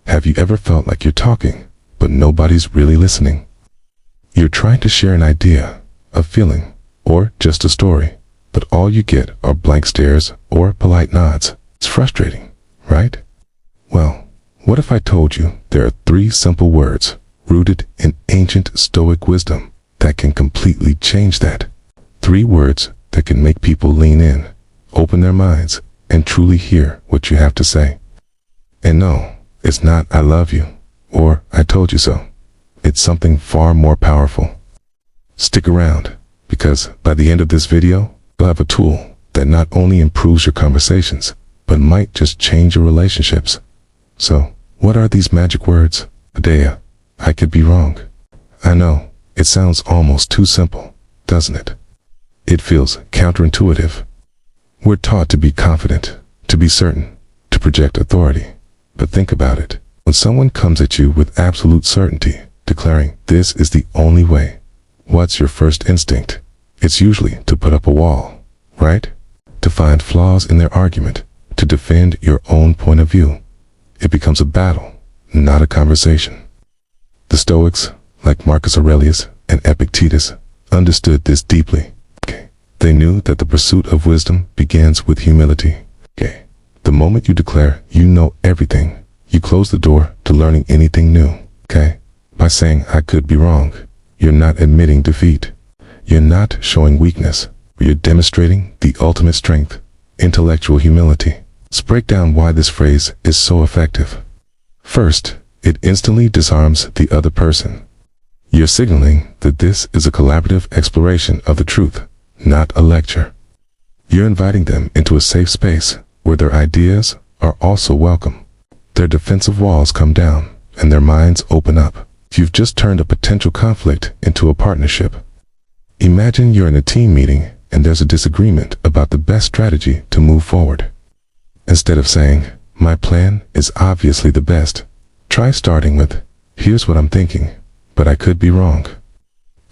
Have you ever felt like you're talking, but nobody's really listening? You're trying to share an idea, a feeling, or just a story, but all you get are blank stares or polite nods. It's frustrating, right? Well, what if I told you there are 3 simple words rooted in ancient Stoic wisdom that can completely change that? 3 words that can make people lean in, open their minds, and truly hear what you have to say. And no, it's not "I love you" or "I told you so." It's something far more powerful. Stick around, because by the end of this video, you'll have a tool that not only improves your conversations, but might just change your relationships. So, what are these magic words? Adea, I could be wrong. I know, it sounds almost too simple, doesn't it? It feels counterintuitive. We're taught to be confident, to be certain, to project authority. But think about it. When someone comes at you with absolute certainty, declaring, "This is the only way," what's your first instinct? It's usually to put up a wall, right? To find flaws in their argument, to defend your own point of view. It becomes a battle, not a conversation. The Stoics, like Marcus Aurelius and Epictetus, understood this deeply. They knew that the pursuit of wisdom begins with humility. The moment you declare you know everything, you close the door to learning anything new. By saying "I could be wrong," you're not admitting defeat. You're not showing weakness, but you're demonstrating the ultimate strength, intellectual humility. Let's break down why this phrase is so effective. First, it instantly disarms the other person. You're signaling that this is a collaborative exploration of the truth, not a lecture. You're inviting them into a safe space where their ideas are also welcome. Their defensive walls come down and their minds open up. You've just turned a potential conflict into a partnership. Imagine you're in a team meeting and there's a disagreement about the best strategy to move forward. Instead of saying, "My plan is obviously the best," try starting with, "Here's what I'm thinking, but I could be wrong.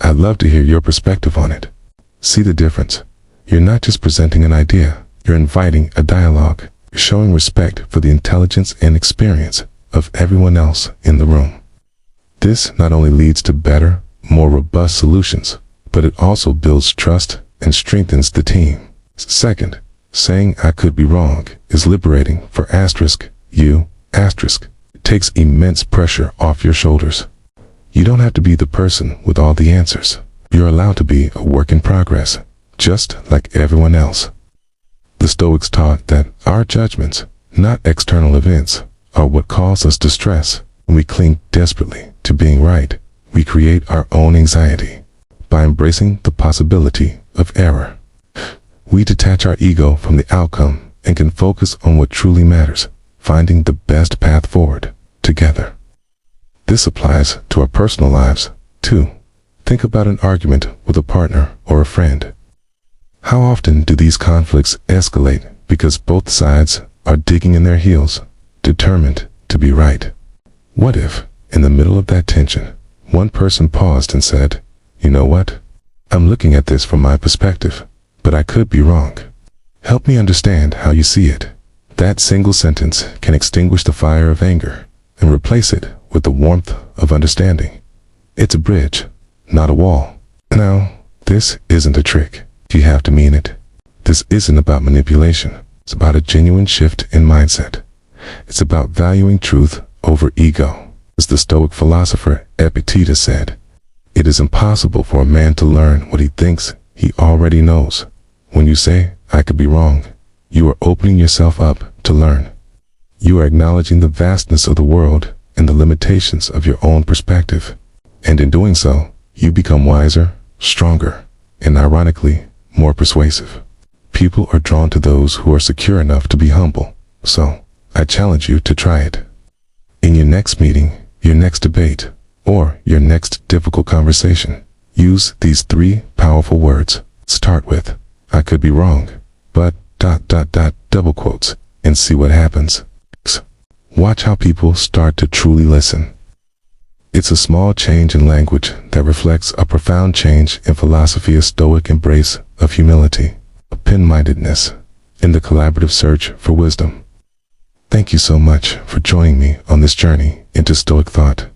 I'd love to hear your perspective on it." See the difference? You're not just presenting an idea, you're inviting a dialogue. You're showing respect for the intelligence and experience of everyone else in the room. This not only leads to better, more robust solutions, but it also builds trust and strengthens the team. Second, saying "I could be wrong" is liberating for you. It takes immense pressure off your shoulders. You don't have to be the person with all the answers. You're allowed to be a work in progress, just like everyone else. The Stoics taught that our judgments, not external events, are what cause us distress. When we cling desperately to being right, we create our own anxiety. By embracing the possibility of error, we detach our ego from the outcome and can focus on what truly matters, finding the best path forward together. This applies to our personal lives, too. Think about an argument with a partner or a friend. How often do these conflicts escalate because both sides are digging in their heels, determined to be right? What if, in the middle of that tension, one person paused and said, "You know what? I'm looking at this from my perspective, but I could be wrong. Help me understand how you see it." That single sentence can extinguish the fire of anger and replace it with the warmth of understanding. It's a bridge, not a wall. Now, this isn't a trick. You have to mean it. This isn't about manipulation. It's about a genuine shift in mindset. It's about valuing truth over ego. As the Stoic philosopher Epictetus said, "It is impossible for a man to learn what he thinks he already knows." When you say, "I could be wrong," you are opening yourself up to learn. You are acknowledging the vastness of the world and the limitations of your own perspective. And in doing so, you become wiser, stronger, and ironically, more persuasive. People are drawn to those who are secure enough to be humble. So, I challenge you to try it. In your next meeting, your next debate, or your next difficult conversation, use these 3 powerful words. Start with, "I could be wrong, but ... double quotes, and see what happens. Watch how people start to truly listen. It's a small change in language that reflects a profound change in philosophy, a Stoic embrace of humility, open-mindedness, and the collaborative search for wisdom. Thank you so much for joining me on this journey into Stoic thought.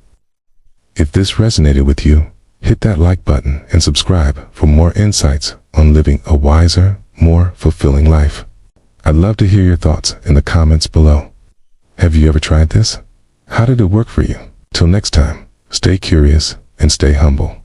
If this resonated with you, hit that like button and subscribe for more insights on living a wiser, more fulfilling life. I'd love to hear your thoughts in the comments below. Have you ever tried this? How did it work for you? Till next time, stay curious and stay humble.